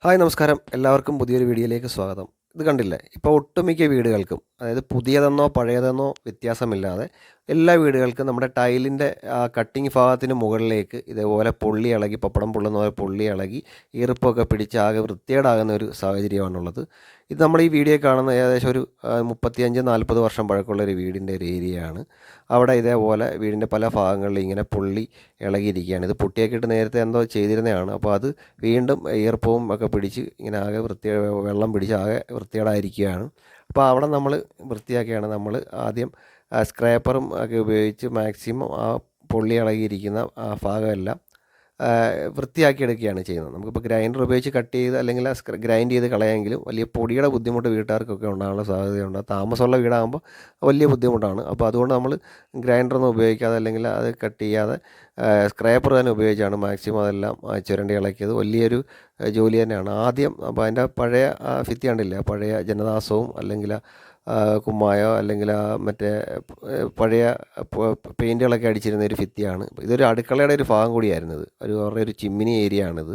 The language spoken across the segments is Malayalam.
ഹായ് നമസ്കാരം. എല്ലാവർക്കും പുതിയൊരു വീഡിയോയിലേക്ക് സ്വാഗതം. ഇത് കണ്ടില്ലേ, ഇപ്പോൾ ഒട്ടുമിക്ക വീടുകൾക്കും, അതായത് പുതിയതെന്നോ പഴയതെന്നോ വ്യത്യാസമില്ലാതെ എല്ലാ വീടുകൾക്കും നമ്മുടെ ടൈലിൻ്റെ കട്ടിങ് ഭാഗത്തിന് മുകളിലേക്ക് ഇതേപോലെ പൊള്ളി ഇളകി, പപ്പടം പൊള്ളുന്ന പോലെ പൊള്ളി ഇളകി ഈർപ്പമൊക്കെ പിടിച്ച് ആകെ വൃത്തികേടാകുന്ന ഒരു സാഹചര്യമാണുള്ളത്. ഇത് നമ്മൾ ഈ വീഡിയോ കാണുന്ന ഏകദേശം ഒരു 35-40 വർഷം പഴക്കമുള്ള ഒരു വീടിൻ്റെ ഒരു ഏരിയയാണ്. അവിടെ ഇതേപോലെ വീടിൻ്റെ പല ഭാഗങ്ങളിൽ ഇങ്ങനെ പൊള്ളി ഇളകിയിരിക്കുകയാണ്. ഇത് പൊട്ടിയൊക്കെ ഇട്ട് നേരത്തെ എന്തോ ചെയ്തിരുന്നതാണ്. അപ്പോൾ അത് വീണ്ടും ഈർപ്പവും ഒക്കെ പിടിച്ച് ഇങ്ങനെ ആകെ വെള്ളം പിടിച്ച് ആകെ വൃത്തികേടായിരിക്കുകയാണ്. അപ്പോൾ അവിടെ നമ്മൾ വൃത്തിയാക്കിയാണ് നമ്മൾ ആദ്യം സ്ക്രാപ്പറും ഒക്കെ ഉപയോഗിച്ച് മാക്സിമം ആ പൊള്ളി ഇളകിയിരിക്കുന്ന ആ ഭാഗമെല്ലാം വൃത്തിയാക്കിയെടുക്കുകയാണ് ചെയ്യുന്നത്. നമുക്കിപ്പോൾ ഗ്രൈൻഡർ ഉപയോഗിച്ച് കട്ട് ചെയ്ത് അല്ലെങ്കിൽ ഗ്രൈൻഡ് ചെയ്ത് കളയാമെങ്കിലും വലിയ പൊടിയുടെ ബുദ്ധിമുട്ട് വീട്ടുകാർക്കൊക്കെ ഉണ്ടാകാനുള്ള സാധ്യതയുണ്ട്. താമസമുള്ള വീടാകുമ്പോൾ വലിയ ബുദ്ധിമുട്ടാണ്. അപ്പോൾ അതുകൊണ്ട് നമ്മൾ ഗ്രൈൻഡറൊന്നും ഉപയോഗിക്കാതെ അല്ലെങ്കിൽ അത് കട്ട് ചെയ്യാതെ സ്ക്രാപ്പർ തന്നെ ഉപയോഗിച്ചാണ് മാക്സിമം അതെല്ലാം ചുരണ്ടി ഇളക്കിയത്. വലിയൊരു ജോലി തന്നെയാണ്. ആദ്യം അപ്പോൾ അതിൻ്റെ പഴയ ഭിത്തി കണ്ടില്ലേ, പഴയ ജനദാസവും അല്ലെങ്കിൽ കുമ്മായോ അല്ലെങ്കിൽ മറ്റേ പഴയ പെയിൻറ്റുകളൊക്കെ അടിച്ചിരുന്ന ഒരു ഭിത്തിയാണ്. ഇതൊരു അടുക്കളയുടെ ഒരു ഭാഗം കൂടിയായിരുന്നത്. അവരുടെ ഒരു ചിമ്മിനി ഏരിയ ആണിത്.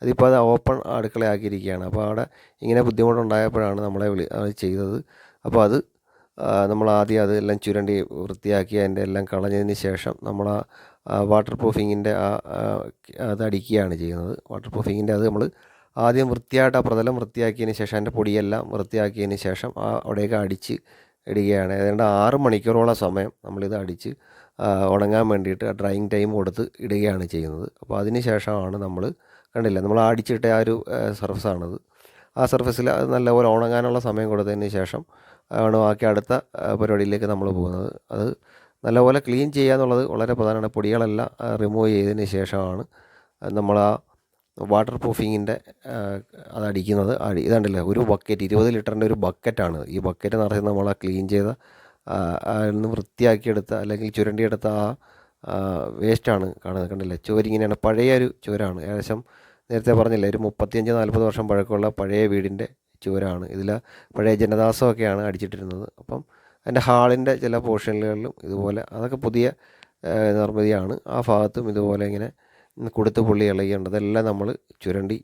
അതിപ്പോൾ അത് ഓപ്പൺ അടുക്കളയാക്കിയിരിക്കുകയാണ്. അപ്പോൾ അവിടെ ഇങ്ങനെ ബുദ്ധിമുട്ടുണ്ടായപ്പോഴാണ് നമ്മളെ ചെയ്തത്. അപ്പോൾ അത് നമ്മൾ ആദ്യം അതെല്ലാം ചുരണ്ടി വൃത്തിയാക്കി അതിൻ്റെ എല്ലാം കളഞ്ഞതിന് ശേഷം നമ്മൾ വാട്ടർ പ്രൂഫിങ്ങിൻ്റെ അത് അടിക്കുകയാണ് ചെയ്യുന്നത്. വാട്ടർ പ്രൂഫിങ്ങിൻ്റെ അത് നമ്മൾ ആദ്യം വൃത്തിയായിട്ട് ആ പ്രതലം വൃത്തിയാക്കിയതിന് ശേഷം അതിൻ്റെ പൊടിയെല്ലാം വൃത്തിയാക്കിയതിന് ശേഷം അവിടെയൊക്കെ അടിച്ച് ഇടുകയാണ്. ഏതാണ്ട് 6 മണിക്കൂറോളം സമയം നമ്മളിത് അടിച്ച് ഉണങ്ങാൻ വേണ്ടിയിട്ട് ഡ്രൈയിങ് ടൈം കൊടുത്ത് ഇടുകയാണ് ചെയ്യുന്നത്. അപ്പോൾ അതിന് ശേഷമാണ് നമ്മൾ കണ്ടില്ല, നമ്മൾ അടിച്ചിട്ട ആ ഒരു സർഫസാണത്. ആ സർഫസിൽ അത് നല്ലപോലെ ഉണങ്ങാനുള്ള സമയം കൊടുത്തതിന് ശേഷം ആണ് ബാക്കി അടുത്ത പരിപാടിയിലേക്ക് നമ്മൾ പോകുന്നത്. അത് നല്ലപോലെ ക്ലീൻ ചെയ്യുക എന്നുള്ളത് വളരെ പ്രധാനമാണ്. പൊടികളെല്ലാം റിമൂവ് ചെയ്തതിന് ശേഷമാണ് നമ്മൾ ആ വാട്ടർ പ്രൂഫിങ്ങിൻ്റെ അതടിക്കുന്നത്. ഇതുണ്ടല്ലോ, ഒരു ബക്കറ്റ് 20 ലിറ്ററിൻ്റെ ഒരു ബക്കറ്റാണ്. ഈ ബക്കറ്റ് നിറച്ച് നമ്മൾ ആ ക്ലീൻ ചെയ്ത ഒന്ന് വൃത്തിയാക്കിയെടുത്ത അല്ലെങ്കിൽ ചുരണ്ടിയെടുത്ത ആ വേസ്റ്റാണ് കാണുന്നത്. കണ്ടില്ലേ, ചുവരിങ്ങനെയാണ്, പഴയ ഒരു ചുവരാണ്. ഏകദേശം നേരത്തെ പറഞ്ഞില്ലേ, ഒരു 35-40 വർഷം പഴക്കമുള്ള പഴയ വീടിൻ്റെ ചുവരാണ്. ഇതിൽ പഴയ ജനദാസമൊക്കെയാണ് അടിച്ചിട്ടിരുന്നത്. അപ്പം അതിൻ്റെ ഹാളിൻ്റെ ചില പോർഷനുകളിലും ഇതുപോലെ അതൊക്കെ പുതിയ നിർമ്മിതിയാണ്. ആ ഭാഗത്തും ഇതുപോലെ ഇങ്ങനെ കൊടുത്ത് പുള്ളി ഇളകിയുണ്ട്. അതെല്ലാം നമ്മൾ ചുരണ്ടി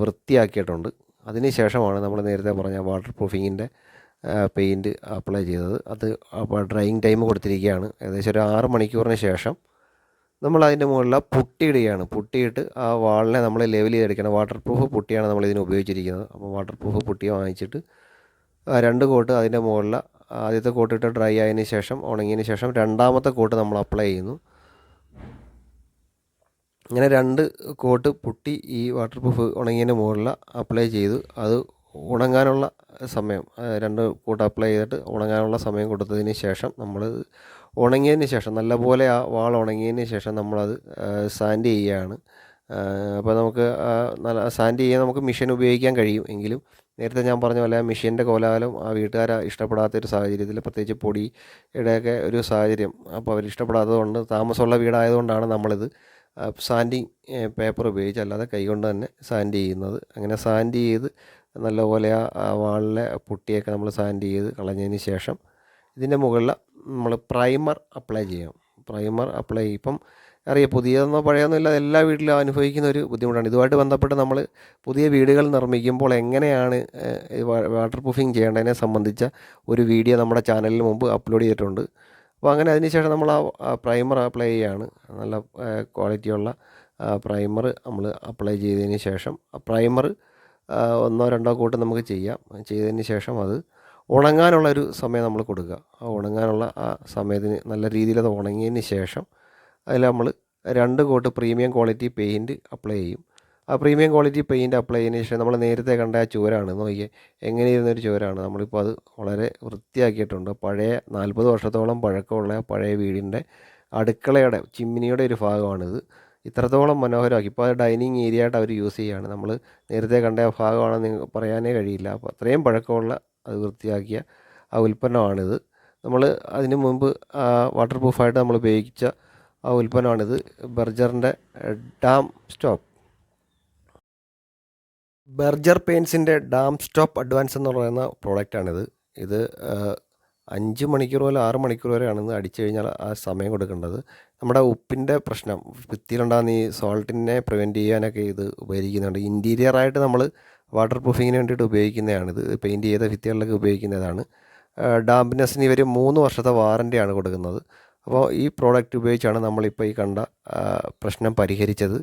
വൃത്തിയാക്കിയിട്ടുണ്ട്. അതിന് ശേഷമാണ് നമ്മൾ നേരത്തെ പറഞ്ഞ വാട്ടർ പ്രൂഫിങ്ങിൻ്റെ പെയിൻറ്റ് അപ്ലൈ ചെയ്തത്. അത് അപ്പോൾ ഡ്രൈയിങ് ടൈം കൊടുത്തിരിക്കുകയാണ്. ഏകദേശം ഒരു 6 മണിക്കൂറിന് ശേഷം നമ്മൾ അതിൻ്റെ മുകളിൽ പുട്ടിയിടുകയാണ്. പുട്ടിയിട്ട് ആ വാളിനെ നമ്മൾ ലെവൽ ചെയ്തെടുക്കണം. വാട്ടർ പ്രൂഫ് പുട്ടിയാണ് നമ്മൾ ഇതിന് ഉപയോഗിച്ചിരിക്കുന്നത്. അപ്പോൾ വാട്ടർ പ്രൂഫ് പുട്ടി വാങ്ങിച്ചിട്ട് 2 കോട്ട് അതിൻ്റെ മുകളിൽ, ആദ്യത്തെ കോട്ടിട്ട് ഡ്രൈ ആയതിന് ശേഷം ഉണങ്ങിയതിന് ശേഷം രണ്ടാമത്തെ കോട്ട് നമ്മൾ അപ്ലൈ ചെയ്യുന്നു. ഇങ്ങനെ 2 കോട്ട് പുട്ടി ഈ വാട്ടർ പ്രൂഫ് ഉണങ്ങിയതിന് മുകളിൽ അപ്ലൈ ചെയ്തു. അത് ഉണങ്ങാനുള്ള സമയം 2 കോട്ട് അപ്ലൈ ചെയ്തിട്ട് ഉണങ്ങാനുള്ള സമയം കൊടുത്തതിന് ശേഷം നമ്മൾ ഉണങ്ങിയതിന് ശേഷം നല്ലപോലെ ആ വാൾ ഉണങ്ങിയതിന് ശേഷം നമ്മളത് സാൻഡ് ചെയ്യുകയാണ്. അപ്പോൾ നമുക്ക് നല്ല സാൻഡ് ചെയ്യാൻ നമുക്ക് മെഷീൻ ഉപയോഗിക്കാൻ കഴിയും. എങ്കിലും നേരത്തെ ഞാൻ പറഞ്ഞ പോലെ മെഷീൻ്റെ കോലാഹലം ആ വീട്ടുകാർ ഇഷ്ടപ്പെടാത്തൊരു സാഹചര്യത്തിൽ, പ്രത്യേകിച്ച് പൊടിയുടെയൊക്കെ ഒരു സാഹചര്യം, അപ്പോൾ അവർ ഇഷ്ടപ്പെടാത്തത് കൊണ്ട്, താമസമുള്ള വീടായതുകൊണ്ടാണ് നമ്മളിത് സാൻഡിങ് പേപ്പർ ഉപയോഗിച്ച്, അല്ലാതെ കൈകൊണ്ട് തന്നെ സാൻഡ് ചെയ്യുന്നത്. അങ്ങനെ സാൻഡ് ചെയ്ത് നല്ലപോലെ ആ വാളിലെ പുട്ടിയൊക്കെ നമ്മൾ സാൻഡ് ചെയ്ത് കളഞ്ഞതിന് ശേഷം ഇതിൻ്റെ മുകളിൽ നമ്മൾ പ്രൈമർ അപ്ലൈ ചെയ്യാം. പ്രൈമർ അപ്ലൈ ഇപ്പം അറിയാം, പുതിയതെന്നോ പഴയതെന്നോ ഇല്ല, എല്ലാ വീട്ടിലും അനുഭവിക്കുന്ന ഒരു ബുദ്ധിമുട്ടാണ്. ഇതുമായിട്ട് ബന്ധപ്പെട്ട് നമ്മൾ പുതിയ വീടുകൾ നിർമ്മിക്കുമ്പോൾ എങ്ങനെയാണ് വാട്ടർ പ്രൂഫിങ് ചെയ്യേണ്ടതിനെ സംബന്ധിച്ച ഒരു വീഡിയോ നമ്മുടെ ചാനലിന് മുമ്പ് അപ്ലോഡ് ചെയ്തിട്ടുണ്ട്. അപ്പോൾ അങ്ങനെ അതിന് ശേഷം നമ്മൾ ആ പ്രൈമർ അപ്ലൈ ചെയ്യുകയാണ്. നല്ല ക്വാളിറ്റിയുള്ള പ്രൈമർ നമ്മൾ അപ്ലൈ ചെയ്തതിന് ശേഷം ആ പ്രൈമർ 1-2 കോട്ട് നമുക്ക് ചെയ്യാം. ചെയ്തതിന് ശേഷം അത് ഉണങ്ങാനുള്ളൊരു സമയം നമ്മൾ കൊടുക്കുക. ആ ഉണങ്ങാനുള്ള ആ സമയത്തിന് നല്ല രീതിയിൽ അത് ഉണങ്ങിയതിന് ശേഷം അതിൽ നമ്മൾ 2 coat premium quality paint apply ചെയ്യും. ആ പ്രീമിയം ക്വാളിറ്റി പെയിൻറ്റ് അപ്ലൈ ചെയ്തതിന് ശേഷം നമ്മൾ നേരത്തെ കണ്ട ആ ചുവരാണ്, നോക്കിയേ എങ്ങനെ ഇരുന്നൊരു ചുവരാണ്. നമ്മളിപ്പോൾ അത് വളരെ വൃത്തിയാക്കിയിട്ടുണ്ട്. പഴയ 40 വർഷത്തോളം പഴക്കമുള്ള പഴയ വീടിൻ്റെ അടുക്കളയുടെ ചിമ്മിനിയുടെ ഒരു ഭാഗമാണിത്. ഇത്രത്തോളം മനോഹരമാക്കി. ഇപ്പോൾ അത് ഡൈനിങ് ഏരിയ ആയിട്ട് അവർ യൂസ് ചെയ്യുകയാണ്. നമ്മൾ നേരത്തെ കണ്ട ആ ഭാഗമാണെന്ന് പറയാനേ കഴിയില്ല. അപ്പോൾ അത്രയും പഴക്കമുള്ള, അത് വൃത്തിയാക്കിയ ആ ഉൽപ്പന്നമാണിത്. നമ്മൾ അതിന് മുമ്പ് വാട്ടർ പ്രൂഫായിട്ട് നമ്മൾ ഉപയോഗിച്ച ആ ഉൽപ്പന്നമാണിത്. ബർജറിൻ്റെ ഡാം സ്റ്റോപ്പ്, ബർജർ പെയിൻസിൻ്റെ ഡാം സ്റ്റോപ്പ് അഡ്വാൻസ് എന്ന് പറയുന്ന പ്രോഡക്റ്റാണിത്. ഇത് 5 മണിക്കൂർ മുതൽ 6 മണിക്കൂർ വരെയാണ് ഇത് അടിച്ചു കഴിഞ്ഞാൽ ആ സമയം കൊടുക്കേണ്ടത്. നമ്മുടെ ഉപ്പിൻ്റെ പ്രശ്നം, ഭിത്തിയിലുണ്ടാകുന്ന ഈ സോൾട്ടിനെ പ്രിവെൻറ്റ് ചെയ്യാനൊക്കെ ഇത് ഉപകരിക്കുന്നുണ്ട്. ഇൻറ്റീരിയറായിട്ട് നമ്മൾ വാട്ടർ പ്രൂഫിങ്ങിന് വേണ്ടിയിട്ട് ഉപയോഗിക്കുന്നതാണിത്. പെയിൻറ്റ് ചെയ്ത ഭിത്തികളിലൊക്കെ ഉപയോഗിക്കുന്നതാണ്. ഡാമ്പ്നെസ്സിന് ഇവർ 3 വർഷത്തെ വാറൻറ്റിയാണ് കൊടുക്കുന്നത്. അപ്പോൾ ഈ പ്രോഡക്റ്റ് ഉപയോഗിച്ചാണ് നമ്മളിപ്പോൾ ഈ കണ്ട പ്രശ്നം പരിഹരിച്ചത്.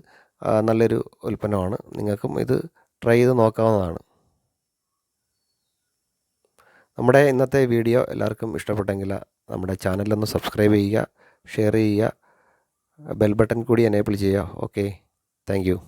നല്ലൊരു ഉൽപ്പന്നമാണ്. നിങ്ങൾക്കും ഇത് ട്രൈ ചെയ്ത് നോക്കാവുന്നതാണ്. നമ്മുടെ ഇന്നത്തെ വീഡിയോ എല്ലാവർക്കും ഇഷ്ടപ്പെട്ടെങ്കിൽ നമ്മുടെ ചാനലൊന്ന് സബ്സ്ക്രൈബ് ചെയ്യുക, ഷെയർ ചെയ്യുക, ബെൽ ബട്ടൺ കൂടി എനേബിൾ ചെയ്യുക. Okay, thank you.